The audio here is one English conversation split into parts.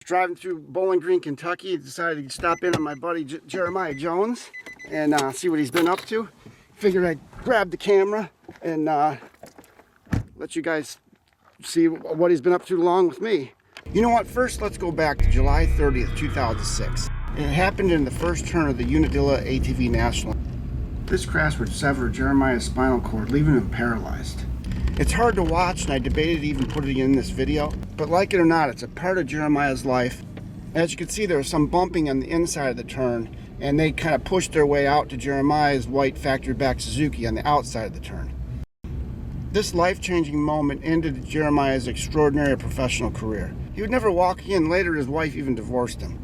Driving through Bowling Green, Kentucky, decided to stop in on my buddy Jeremiah Jones and see what he's been up to. Figured I'd grab the camera and let you guys see what he's been up to along with me. You know what? First, let's go back to July 30th, 2006. It happened in the first turn of the Unadilla ATV National. This crash would sever Jeremiah's spinal cord, leaving him paralyzed. It's hard to watch, and I debated even putting it in this video, but like it or not, it's a part of Jeremiah's life. As you can see, there was some bumping on the inside of the turn, and they kind of pushed their way out to Jeremiah's white factory-backed Suzuki on the outside of the turn. This life-changing moment ended Jeremiah's extraordinary professional career. He would never walk again. Later, his wife even divorced him.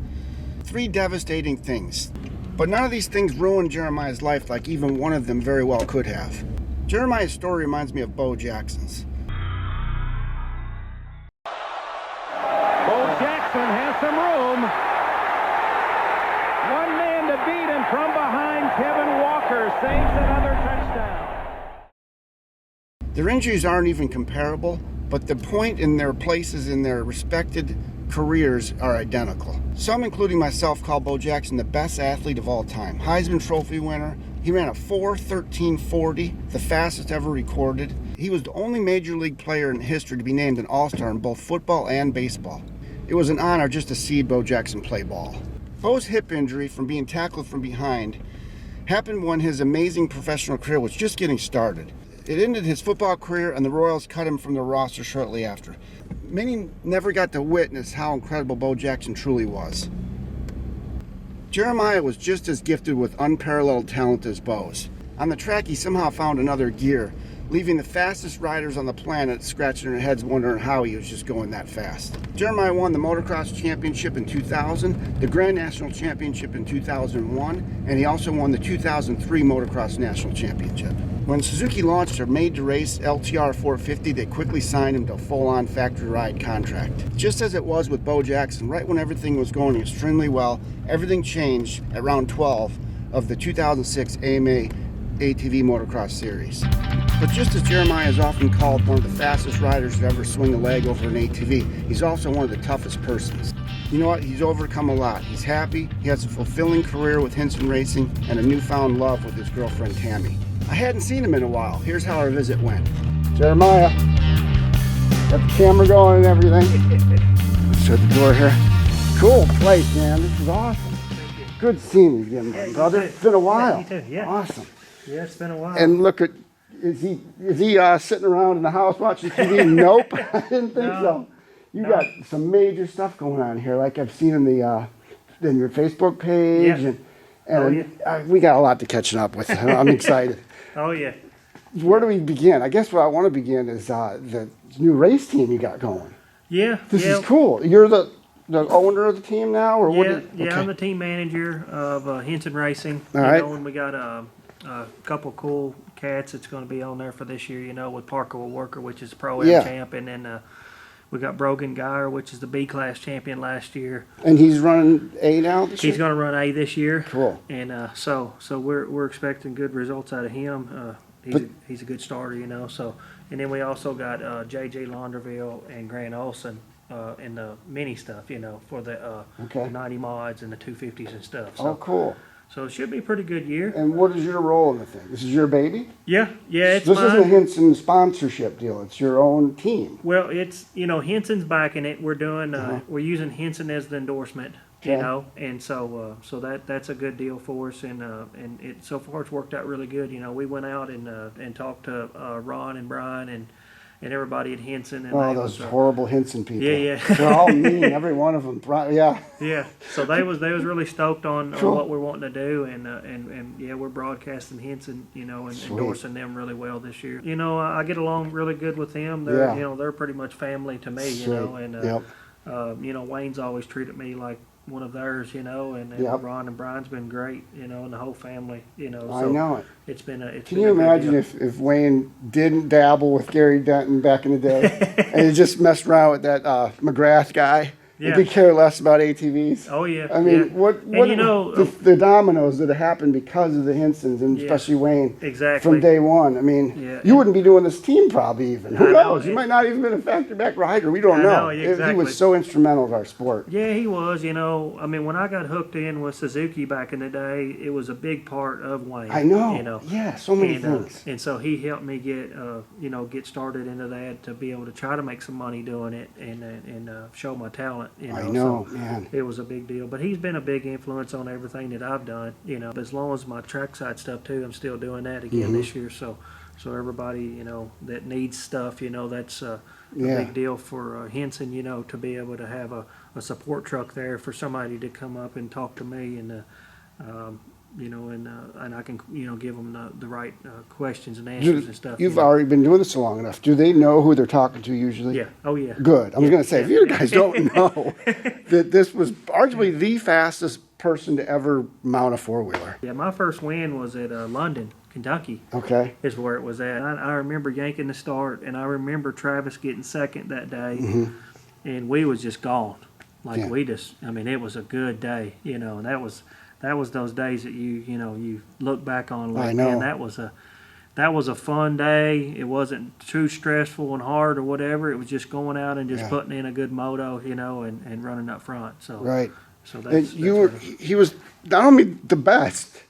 3 devastating things. But none of these things ruined Jeremiah's life like even one of them very well could have. Jeremiah's story reminds me of Bo Jackson's. Bo Jackson has some room. One man to beat him from behind. Kevin Walker saves another touchdown. Their injuries aren't even comparable, but the point in their places in their respected careers are identical. Some, including myself, call Bo Jackson the best athlete of all time. Heisman Trophy winner. He ran a 4:13.40, the fastest ever recorded. He was the only major league player in history to be named an all-star in both football and baseball. It was an honor just to see Bo Jackson play ball. Bo's hip injury from being tackled from behind happened when his amazing professional career was just getting started. It ended his football career, and the Royals cut him from the roster shortly after. Many never got to witness how incredible Bo Jackson truly was. Jeremiah was just as gifted with unparalleled talent as Bo's. On the track, he somehow found another gear, leaving the fastest riders on the planet scratching their heads wondering how he was just going that fast. Jeremiah won the motocross championship in 2000, the Grand National Championship in 2001, and he also won the 2003 motocross national championship. When Suzuki launched their made-to-race LT-R450, they quickly signed him to a full-on factory ride contract. Just as it was with Bo Jackson, right when everything was going extremely well, everything changed at round 12 of the 2006 AMA ATV Motocross Series. But just as Jeremiah is often called one of the fastest riders to ever swing a leg over an ATV, he's also one of the toughest persons. You know what? He's overcome a lot. He's happy, he has a fulfilling career with Hinson Racing, and a newfound love with his girlfriend Tammy. I hadn't seen him in a while. Here's how our visit went. Jeremiah, got the camera going and everything. Let's shut the door here. Cool place, man. This is awesome. Good seeing you again, my brother. It's been a while. Yeah, you too. Yeah. Awesome. Yeah, it's been a while. And look at, is he sitting around in the house watching TV? Nope, I didn't think so. You got some major stuff going on here, like I've seen in the in your Facebook page, and we got a lot to catch up with. I'm excited. Oh yeah. Where do we begin? I guess where I want to begin is the new race team you got going. Yeah. This is cool. You're the owner of the team now, or what? Yeah, I'm the team manager of Hinson Racing. All right. And we got a couple cool cats that's going to be on there for this year. You know, with Parker Worker, which is Pro-Am champ, and then we got Brogan Geyer, which is the B-class champion last year. And he's running A now this year? He's going to run A this year. Cool. And so we're expecting good results out of him. He's a good starter, you know. So, and then we also got JJ Launderville and Grant Olson in the mini stuff, you know, for the 90 mods and the 250s and stuff. So, oh, cool. So it should be a pretty good year. And what is your role in the thing? This is your baby? Yeah, it's this mine. isn't a Hinson sponsorship deal. It's your own team. Well, it's, you know, Hinson's backing it. We're doing we're using Hinson as the endorsement, you know, and so that's a good deal for us, and it so far it's worked out really good. You know, we went out and talked to Ron and Brian and everybody at Hinson. And those horrible Hinson people. Yeah. They're all mean, every one of them. Yeah. Yeah. So they was really stoked on what we're wanting to do, and yeah, we're broadcasting Hinson, you know, and endorsing them really well this year. You know, I get along really good with them. They're you know, they're pretty much family to me, you know, and you know, Wayne's always treated me like one of theirs, you know, and Ron and Brian's been great, you know, and the whole family, you know. So I know it. It's been a. Can you imagine if Wayne didn't dabble with Gary Denton back in the day, and he just messed around with that McGrath guy? Yeah. They care less about ATVs. Oh yeah. I mean, yeah. what And you know, the dominoes that have happened because of the Hinsons and Yeah. especially Wayne Exactly. from day one. I mean, Yeah. you wouldn't be doing this team probably even. Who I know. knows? You might not even been a factory back rider. We don't I know. know, He exactly. was so instrumental to our sport. Yeah, he was. You know, I mean, when I got hooked in with Suzuki back in the day, it was a big part of Wayne. I know. You know. Yeah, so many And, things. and so he helped me get, get started into that to be able to try to make some money doing it and show my talent. You know, I know, so man. it was a big deal. But he's been a big influence on everything that I've done. You know, as long as my trackside stuff too, I'm still doing that again this year. So everybody, that needs stuff, that's a big deal for Henson. To be able to have a support truck there for somebody to come up and talk to me and. And I can, give them the right questions and answers and stuff. You've already been doing this long enough. Do they know who they're talking to usually? Yeah. Oh, yeah. Good. I was going to say, if you guys don't know that this was arguably the fastest person to ever mount a four-wheeler. Yeah, my first win was at London, Kentucky. Okay. Is where it was at. I remember yanking the start, and I remember Travis getting second that day, and we was just gone. Like it was a good day, and that was those days that you look back on like, man, that was a fun day. It wasn't too stressful and hard or whatever. It was just going out and just putting in a good moto, and running up front. So right. So that's he was not only the best,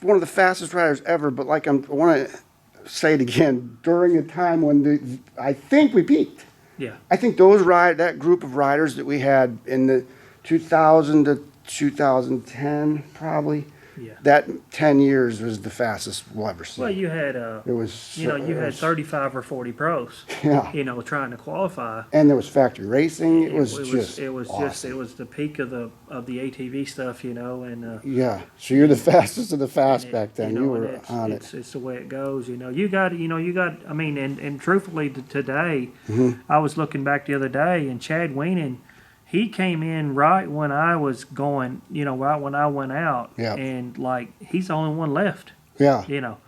one of the fastest riders ever, but like I want to say it again, during a time when I think we peaked. Yeah. I think that group of riders that we had in the 2000 to 2010 probably. Yeah. That 10 years was the fastest we'll ever see. Well, you had it was you had 35 or 40 pros. Yeah. Trying to qualify. And there was factory racing. It was the peak of the ATV stuff, and yeah. So you're the fastest of the fast back then. You were on it. It's the way it goes. You got. I mean, and truthfully, today, I was looking back the other day, and Chad Weenan, he came in right when I was going, right when I went out, and like he's the only one left. Yeah. Out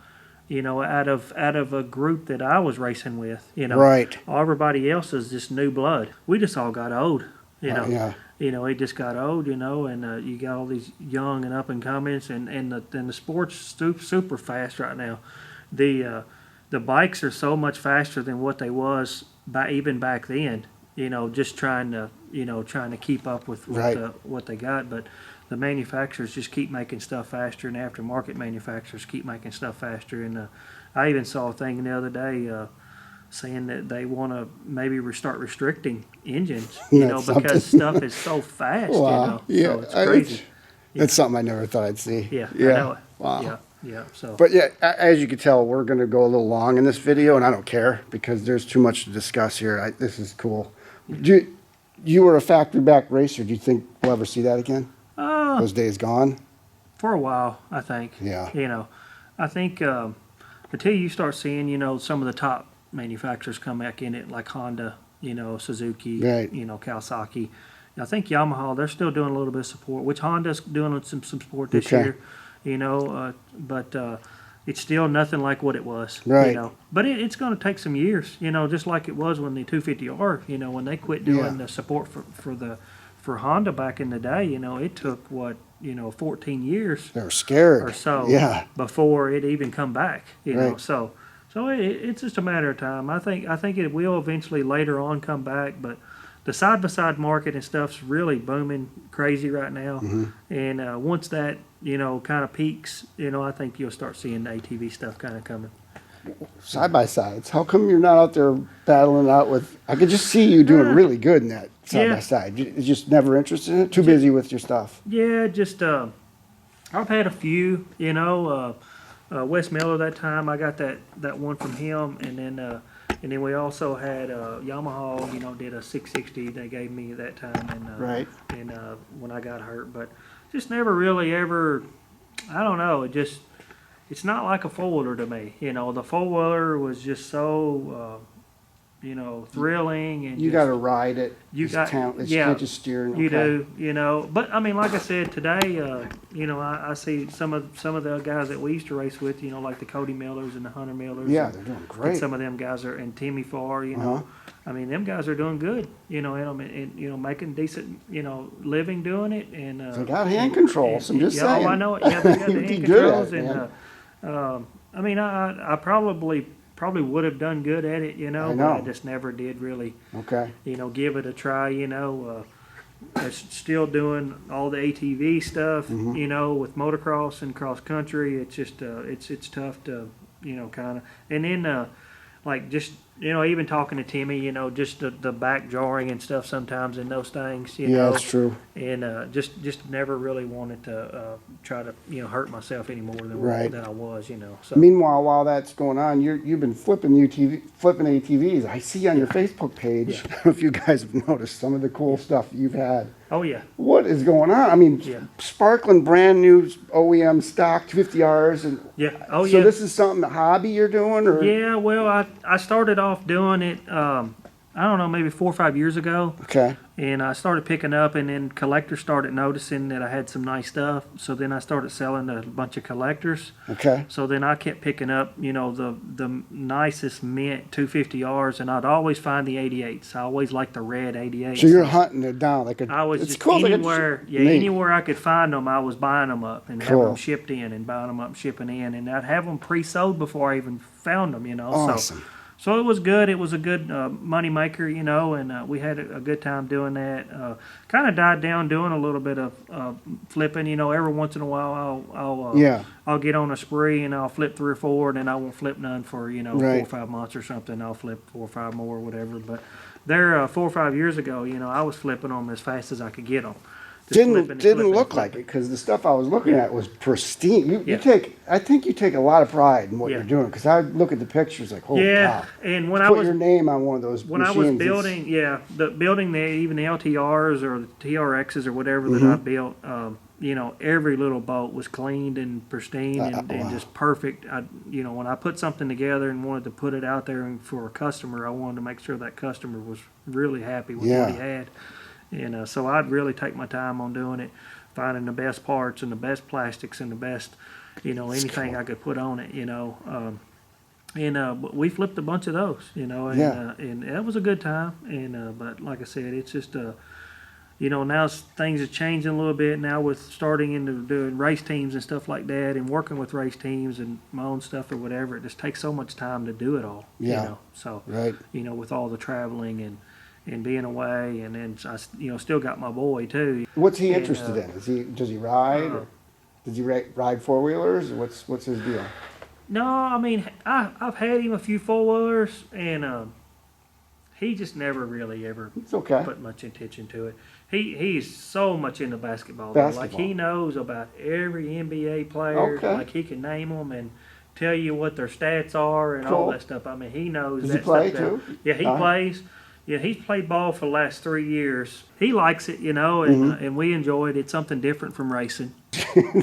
of a group that I was racing with, Right. Everybody else is just new blood. We just all got old, Yeah. It just got old, and you got all these young and up and comings, and the sport's super fast right now. The bikes are so much faster than what they was even back then. Just trying to keep up with what they got, but the manufacturers just keep making stuff faster, and aftermarket manufacturers keep making stuff faster. And I even saw a thing the other day saying that they want to maybe start restricting engines, because stuff is so fast. Wow. Yeah. So it's crazy. That's something I never thought I'd see. Yeah. I know it. Wow. Yeah. So. But yeah, as you can tell, we're going to go a little long in this video, and I don't care because there's too much to discuss here. This is cool. You were a factory-backed racer. Do you think we'll ever see that again? Those days gone? For a while, I think. Yeah. I think until you start seeing, some of the top manufacturers come back in it, like Honda, Suzuki, right. Kawasaki. I think Yamaha, they're still doing a little bit of support, which Honda's doing some support this year, but it's still nothing like what it was, right. But it's going to take some years, just like it was when the 250R, when they quit doing the support for Honda back in the day, it took 14 years. They were scared or so, before it even come back, right. So it's just a matter of time. I think it will eventually later on come back, but the side-by-side market and stuff's really booming crazy right now. And once that, kind of peaks, I think you'll start seeing the ATV stuff kind of coming. Side-by-sides. How come you're not out there battling out with... I could just see you doing really good in that side-by-side. You're just never interested in it? Too busy with your stuff? Yeah, just... I've had a few, Wes Miller that time, I got that one from him, and then we also had Yamaha, did a 660 they gave me that time, and right. And when I got hurt, but just never really ever, I don't know, it's not like a four-wheeler to me, the four-wheeler was just so thrilling, and you got to ride it. You It's got talent. yeah, You can't just steer. you do, But I mean, like I said today, I see some of the guys that we used to race with, like the Cody Millers and the Hunter Millers. Yeah, and, they're doing and great. some of them guys are, and Timmy Farr, I mean, them guys are doing good, and making decent, living doing it, and They got hand controls. I'm just saying. Oh, I know it. Yeah, they got the You'd be hand good at controls, it, man. and I mean, I probably would have done good at it, I but know. I just never did really, Okay. give it a try, still doing all the ATV stuff, with motocross and cross country. It's just, it's tough to, kind of, and then, like just, even talking to Timmy, just the back jarring and stuff sometimes in those things, Yeah, that's true. and just never really wanted to try to hurt myself any more than Right. than I was, So Meanwhile, while that's going on, you've been flipping ATVs. I see on your Facebook page, if you guys have noticed some of the cool stuff you've had. oh yeah, What is going on? I mean, Yeah. sparkling brand new OEM stock 50Rs, and yeah, oh so yeah. this is something, a hobby you're doing, or Yeah, well, I started off doing it, I don't know, maybe 4 or 5 years ago, okay, and I started picking up, and then collectors started noticing that I had some nice stuff, so then I started selling to a bunch of collectors. okay, So then I kept picking up, the nicest mint 250Rs, and I'd always find the 88s. I always liked the red 88s. so you're hunting it down like a. I was it's just cool, like anywhere, neat. anywhere I could find them, I was buying them up and having Cool. them shipped in, and buying them up and shipping in, and I'd have them pre-sold before I even found them, Awesome. So it was good. It was a good money maker, and we had a good time doing that. Kind of died down doing a little bit of flipping. Every once in a while I'll get on a spree and I'll flip 3 or 4, and then I won't flip none for 4 Right. or 5 months or something. I'll flip 4 or 5 more or whatever. But there 4 or 5 years ago, I was flipping them as fast as I could get them. Didn't look like it, because the stuff I was looking at was pristine. I think you take a lot of pride in what Yeah. you're doing, because I look at the pictures like, holy Yeah, cow. and when Put I was your name on one of those when machines. I was it's- building, even the LTRs or the TRXs or whatever that I built, every little bolt was cleaned and pristine and wow. just perfect. When I put something together and wanted to put it out there for a customer, I wanted to make sure that customer was really happy with what he had. And so I'd really take my time on doing it, finding the best parts and the best plastics and the best, anything I could put on it, but we flipped a bunch of those, and that was a good time. And but like I said, it's just now things are changing a little bit now with starting into doing race teams and stuff like that, and working with race teams and my own stuff or whatever. It just takes so much time to do it all. Yeah. So Right. with all the traveling and being away, and then I still got my boy too. What's he And, interested in? Does he ride? Or does he ride 4-wheelers? What's his deal? No, I mean I've had him a few 4-wheelers, and he just never really ever It's okay. put much attention to it. He's so much into basketball. Though. Like he knows about every NBA player. Okay. Like he can name them and tell you what their stats are and Cool. all that stuff. I mean, he knows Does that he play stuff down. too? Yeah, he plays. Yeah, he's played ball for the last 3 years. He likes it, and and we enjoy it. It's something different from racing.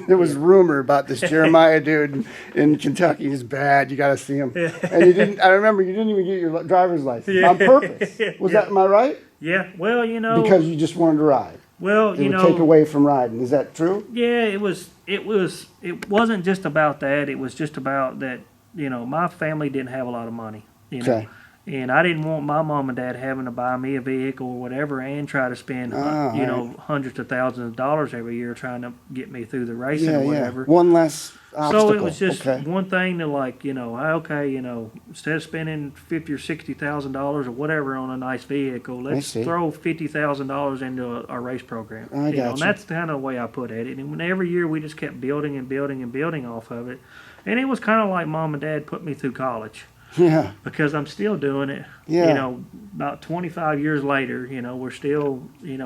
There was rumor about this Jeremiah dude in Kentucky. He's bad. You got to see him. And you didn't. I remember you didn't even get your driver's license on purpose. Was that? Am I right? Yeah, well, Because you just wanted to ride. well, It would take away from riding. Is that true? Yeah, it wasn't just about that. It was just about that, my family didn't have a lot of money, Okay. And I didn't want my mom and dad having to buy me a vehicle or whatever and try to spend, right. hundreds of thousands of dollars every year trying to get me through the racing Yeah, or whatever. yeah. One less obstacle. So it was just okay. one thing to instead of spending $50,000 or $60,000 or whatever on a nice vehicle, let's see. throw $50,000 into a race program. I got And you. that's kind of the way I put at it. And every year we just kept building and building and building off of it. And it was kind of like mom and dad put me through college. Yeah. Because I'm still doing it. Yeah. About 25 years later, we're still,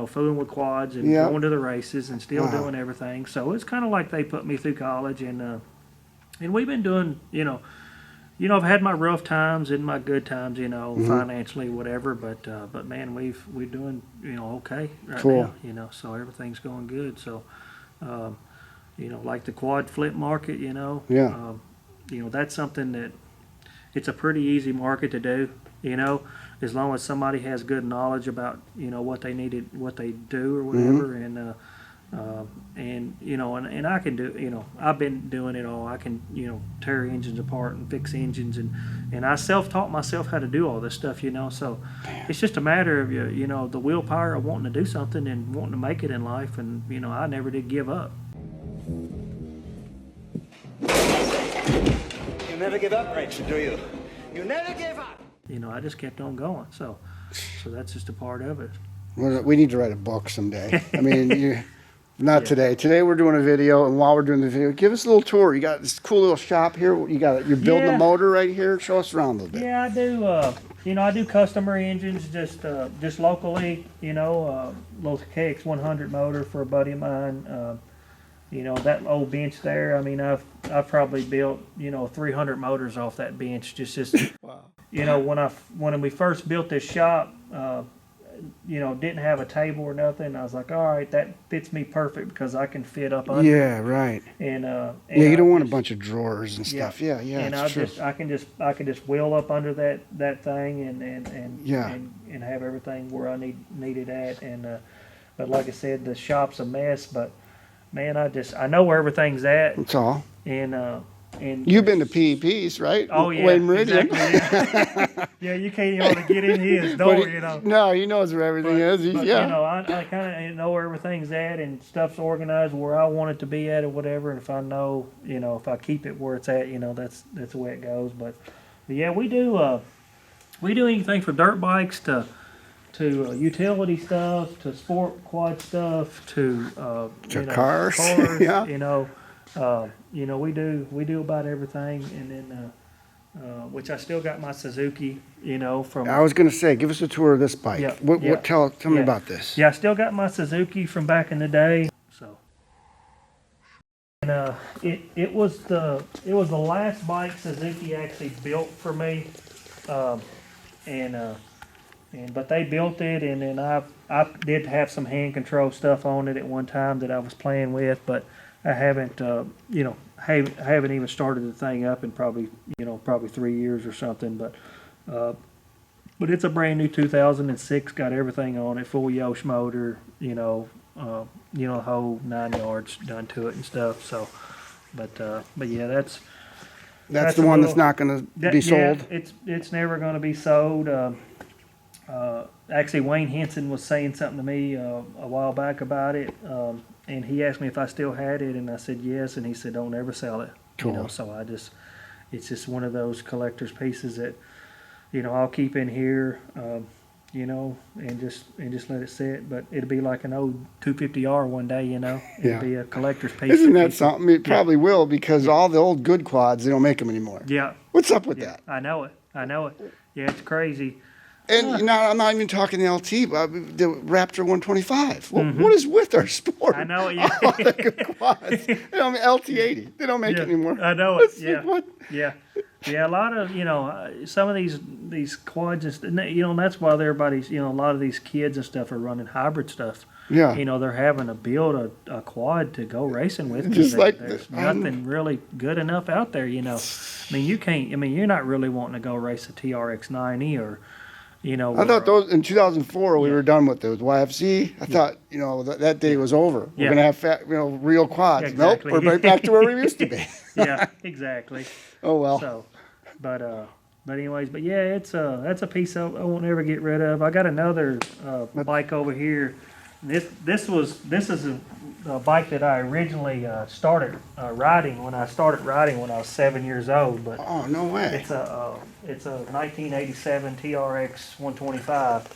fooling with quads and Yeah. going to the races and still Wow. doing everything. So it's kind of like they put me through college, and we've been doing, I've had my rough times and my good times, Mm-hmm. financially, whatever. But man, we're doing, okay right Cool. now. So everything's going good. So, like the quad flip market, Yeah. that's something that. It's a pretty easy market to do. you know, as long as somebody has good knowledge about, you know, what they needed, what they do or whatever, and you know, and I can do, you know, I've been doing it all. I can, you know, tear engines apart and fix engines, and I self-taught myself how to do all this stuff, you know. So it's just a matter of you know, the willpower of wanting to do something and wanting to make it in life, and you know, I never did give up. You never give up, Rachel, do you? You never give up. You know, I just kept on going. So that's just a part of it. We need to write a book someday. I mean, not today. Today we're doing a video, and while we're doing the video, give us a little tour. You got this cool little shop here. You're building a motor right here. Show us around a little bit. Yeah, I do. You know, I do customer engines just locally. You know, little KX100 motor for a buddy of mine. You know, that old bench there. I mean, I've probably built, you know, 300 motors off that bench. Just Wow. You know, when we first built this shop, you know, didn't have a table or nothing. I was like, all right, that fits me perfect because I can fit up under. Yeah, right. And yeah, you don't want a bunch of drawers and stuff. Yeah, And I can just wheel up under that thing and have everything where I need it at. And but like I said, the shop's a mess. But man, I know where everything's at. That's all. And you've been to PEPs, right? Oh yeah, Wayne Meridian. Exactly, yeah. You can't even get in his door, you know. No, he knows where everything is. But, you know, I kind of know where everything's at and stuff's organized where I want it to be at or whatever. And if I know, you know, if I keep it where it's at, you know, that's the way it goes. But yeah, we do anything from dirt bikes to utility stuff to sport quad stuff to cars. Yeah. You know, we do about everything, and then which I still got my Suzuki, you know, from. I was going to say, give us a tour of this bike. Yeah, Tell me about this. Yeah, I still got my Suzuki from back in the day. So, and it was the last bike Suzuki actually built for me, but they built it, and then I did have some hand control stuff on it at one time that I was playing with, but I haven't, you know, haven't even started the thing up in probably 3 years or something. But it's a brand new 2006. Got everything on it, full Yosh motor, you know, whole 9 yards done to it and stuff. So, but yeah, that's the one that's not going to be sold. Yeah, it's never going to be sold. Actually, Wayne Henson was saying something to me a while back about it. And he asked me if I still had it, and I said yes, and he said, don't ever sell it. Cool. You know, so it's just one of those collector's pieces that, you know, I'll keep in here, you know, and just let it sit. But it'll be like an old 250R one day, you know. It'll be a collector's piece. Isn't that something? It probably will, because all the old good quads, they don't make them anymore. Yeah. What's up with that? I know it. Yeah, it's crazy. And now I'm not even talking the LT, but the Raptor 125. What is with our sport? I know it. Yeah. All the good quads. You know, I mean, LT80. They don't make it anymore. I know it. Like, what? Yeah. Yeah, a lot of, you know, some of these quads, and, you know, and that's why everybody's, you know, a lot of these kids and stuff are running hybrid stuff. Yeah. You know, they're having to build a quad to go racing with. Just like there's nothing really good enough out there, you know. I mean, you're not really wanting to go race a TRX90 or, you know. I thought those, in 2004, we were done with those YFC. I thought, you know, that day was over. We're going to have, real quads. Yeah, exactly. Nope, we're right back to where we used to be. Yeah, exactly. Oh, well. So, but anyways, but yeah, that's a piece I won't ever get rid of. I got another bike over here. This is a bike that I originally started riding when I was 7 years old. But oh, no way! It's a 1987 TRX125.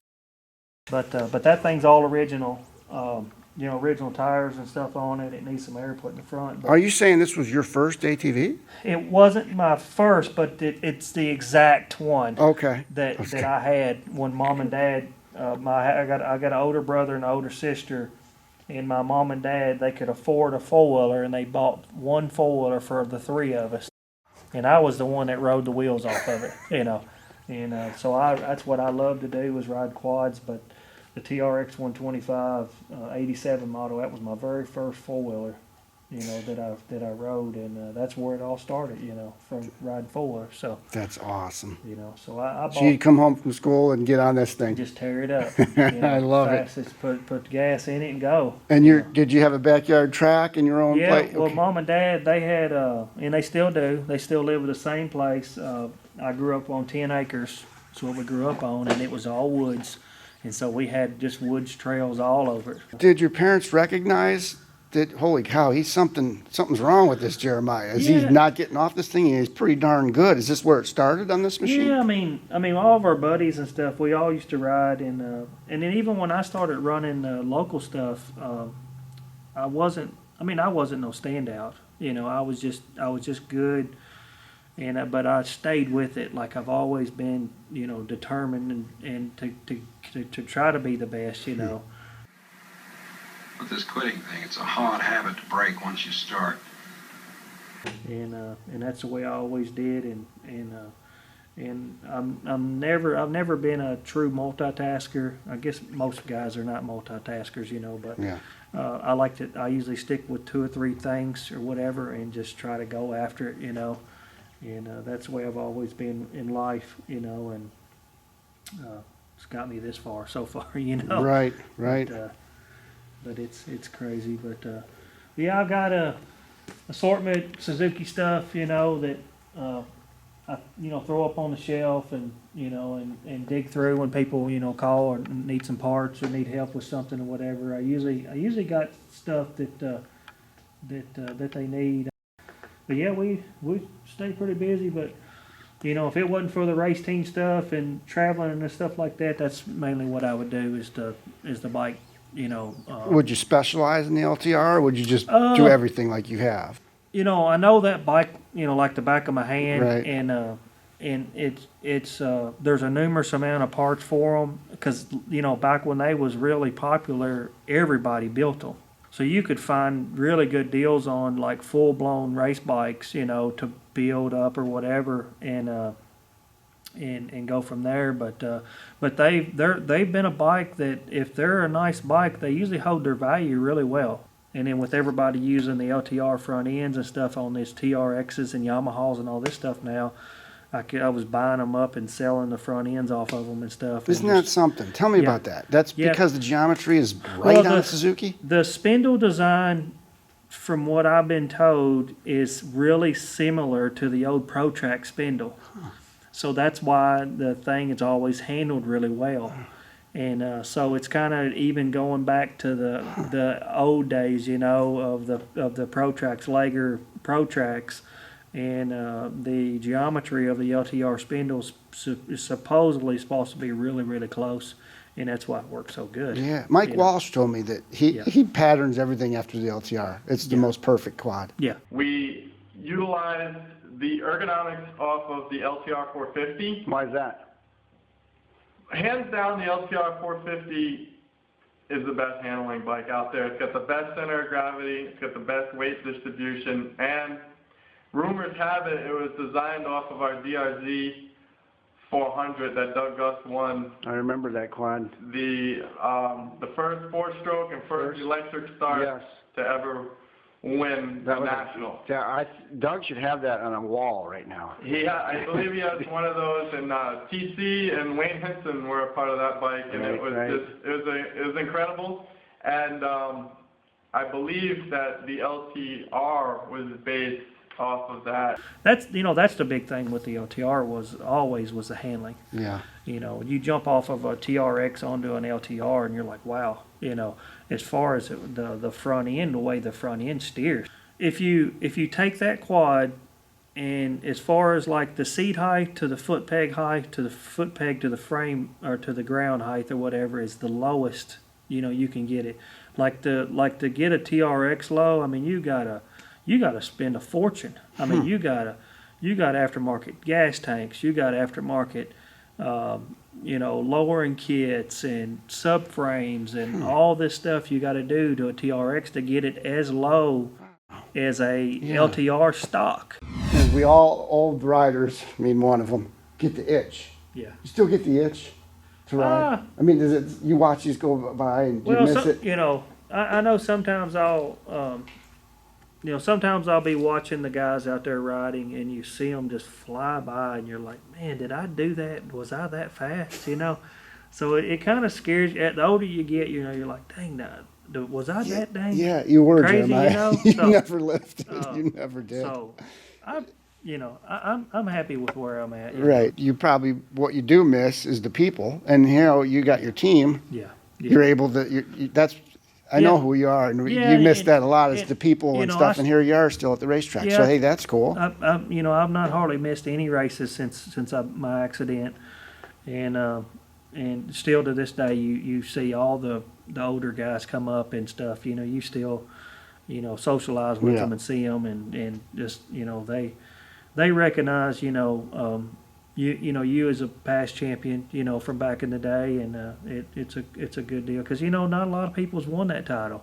But that thing's all original. Original tires and stuff on it. It needs some air put in the front. But are you saying this was your first ATV? it wasn't my first, but it's the exact one. Okay. That I had when Mom and Dad. I got an older brother and an older sister, and my mom and dad, they could afford a four-wheeler, and they bought one four-wheeler for the three of us, and I was the one that rode the wheels off of it, you know, and so that's what I love to do, was ride quads. But the TRX 125 87 model, that was my very first four-wheeler, that I rode, and that's where it all started, from riding 4. So That's awesome. so I So you'd bought, come home from school and get on this thing. just tear it up. I love it. Fastest, put the gas in it and go. And did you have a backyard track in your own Yeah, place? well, Okay. Mom and Dad, they had, and they still do. They still live at the same place. I grew up on 10 acres. That's what we grew up on, and it was all woods. And so we had just woods trails all over it. Did your parents recognize that, holy cow, something's wrong with this Jeremiah? Is he Yeah. not getting off this thing? He's pretty darn good. Is this where it started on this machine? Yeah, I mean, all of our buddies and stuff, we all used to ride, and then even when I started running local stuff, I wasn't no standout. I was just good, and but I stayed with it. Like I've always been, determined and to try to be the best. With this quitting thing, it's a hard habit to break once you start. And that's the way I always did, and I've never been a true multitasker. I guess most guys are not multitaskers, but Yeah. I usually stick with 2 or 3 things or whatever, and just try to go after it, and that's the way I've always been in life, and it's got me this far so far, Right. But it's crazy. But yeah, I've got a assortment Suzuki stuff, that I throw up on the shelf and and dig through when people call or need some parts or need help with something or whatever. I usually got stuff that they need. But yeah, we stay pretty busy. But if it wasn't for the race team stuff and traveling and stuff like that, that's mainly what I would do is the bike. Would you specialize in the LTR, or would you just do everything like you have? I know that bike, like the back of my hand, Right. and it's there's a numerous amount of parts for them because back when they was really popular, everybody built them, so you could find really good deals on like full blown race bikes, to build up or whatever, and go from there. But they've been a bike that if they're a nice bike, they usually hold their value really well. And then with everybody using the LTR front ends and stuff on these TRXs and Yamahas and all this stuff now, I was buying them up and selling the front ends off of them and stuff. Isn't that something? Tell me Yeah. about that. That's Yeah. because the geometry is right on the a Suzuki? The spindle design, from what I've been told, is really similar to the old ProTrack spindle. So that's why the thing is always handled really well. And so it's kind of even going back to the old days, of the ProTrax, Lager ProTrax, and the geometry of the LTR spindles is supposedly supposed to be really, really close, and that's why it works so good. Yeah. Mike Walsh told me that he patterns everything after the LTR. It's the most perfect quad. Yeah. We utilized the ergonomics off of the LTR450. Why is that? Hands down, the LTR450 is the best handling bike out there. It's got the best center of gravity, it's got the best weight distribution, and rumors have it was designed off of our DRZ 400 that Doug Gus won. I remember that quad. The first 4-stroke and first electric start to ever win the national. Doug should have that on a wall right now. I believe he has one of those, and TC and Wayne Henson were a part of that bike, and it was incredible. And I believe that the LT-R was based off of that. That's the big thing with the LTR was the handling. Yeah. You jump off of a TRX onto an LTR and you're like, wow, as far as the front end, the way the front end steers. If you take that quad and as far as like the seat height to the foot peg height to the foot peg to the frame or to the ground height or whatever is the lowest, you can get it. Like to get a TRX low, I mean you gotta spend a fortune. I mean you got aftermarket gas tanks, you got aftermarket lowering kits and subframes and all this stuff you got to do to a TRX to get it as low as a LTR stock. And we all old riders, I mean one of them, get the itch. Yeah. You still get the itch to ride? I mean, you watch these go by and you miss it? I know sometimes I'll you know, sometimes I'll be watching the guys out there riding, and you see them just fly by, and you're like, man, did I do that? Was I that fast? You know, so it kind of scares you. The older you get, you know, you're like, dang, was I that dang? Yeah, you were, crazy, Jeremiah. You know? You So, never lifted. You never did. So, I'm happy with where I'm at. Right. You probably, what you do miss is the people, and you know, you got your team. Yeah. You're able to. That's. I know who you are, and you miss that a lot. Is the people and stuff, and here you are still at the racetrack. Yeah, so hey, that's cool. I've not hardly missed any races since my accident, and still to this day, you see all the older guys come up and stuff. You know, you still, you know, socialize with them and see them, and just, you know, they recognize, you know, you as a past champion, you know, from back in the day, and it's a good deal, because, you know, not a lot of people's won that title.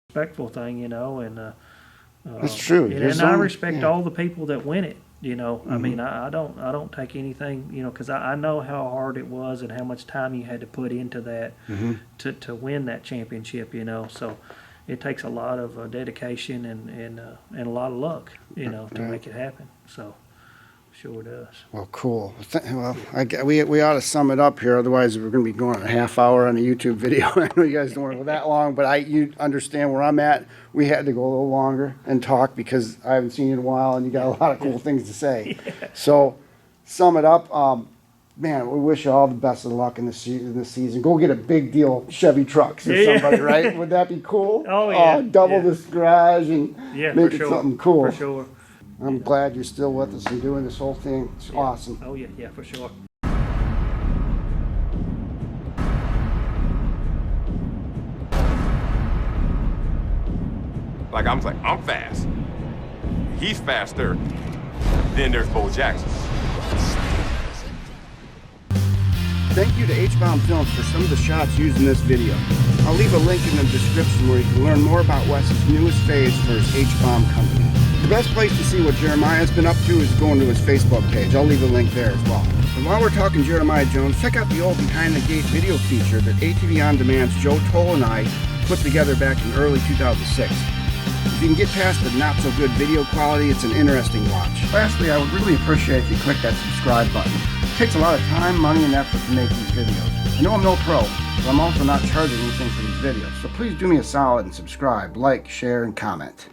Respectful thing, you know, and that's true. And I respect all the people that win it. You know, I mean, I don't take anything, you know, because I know how hard it was and how much time you had to put into that to win that championship. You know, so it takes a lot of dedication and a lot of luck, you know, to make it happen. So. Sure does. Well, cool. Well, we ought to sum it up here. Otherwise, we're going to be going on a half hour on a YouTube video. I know you guys don't want to go that long, but you understand where I'm at. We had to go a little longer and talk because I haven't seen you in a while, and you got a lot of cool things to say. So, sum it up. Man, we wish you all the best of luck in this season. Go get a big deal Chevy trucks or somebody, right? Would that be cool? Oh, yeah. Double this garage and make it something cool. For sure. I'm glad you're still with us and doing this whole thing. It's awesome. Oh, yeah, for sure. Like, I'm fast. He's faster. Then there's Bo Jackson. Thank you to H-Bomb Films for some of the shots used in this video. I'll leave a link in the description where you can learn more about Wes's newest phase for his H-Bomb company. The best place to see what Jeremiah's been up to is going to his Facebook page. I'll leave a link there as well. And while we're talking Jeremiah Jones, check out the old Behind the Gate video feature that ATV On Demand's Joe Toll and I put together back in early 2006. If you can get past the not-so-good video quality, it's an interesting watch. Lastly, I would really appreciate if you click that subscribe button. It takes a lot of time, money, and effort to make these videos. I know I'm no pro, but I'm also not charging anything for these videos, so please do me a solid and subscribe, like, share, and comment.